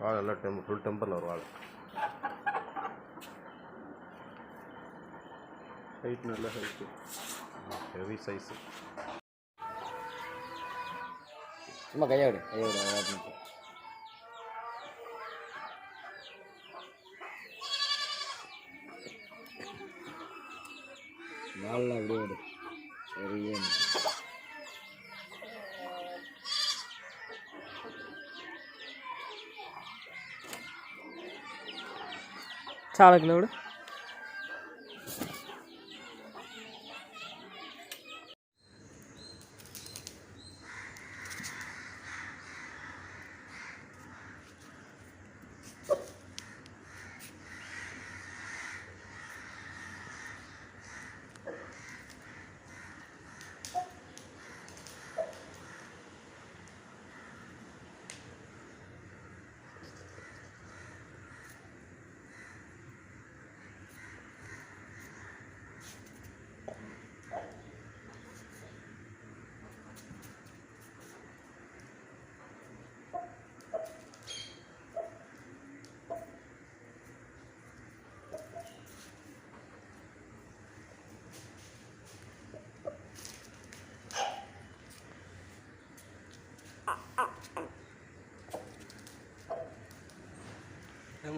வாழை எல்லாம் ஃபுல் டெம்பரில் ஒரு வாழை. ஹைட் நல்ல ஹைட்டு, ஹெவி சைஸு. சும்மா கையோடு கையோடு நாளில் அப்படியே விடு. சரியே சாலக்கில் விடு.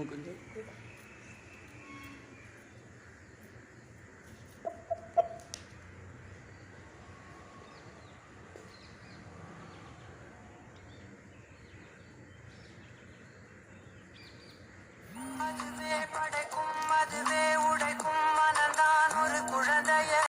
கொஞ்சம்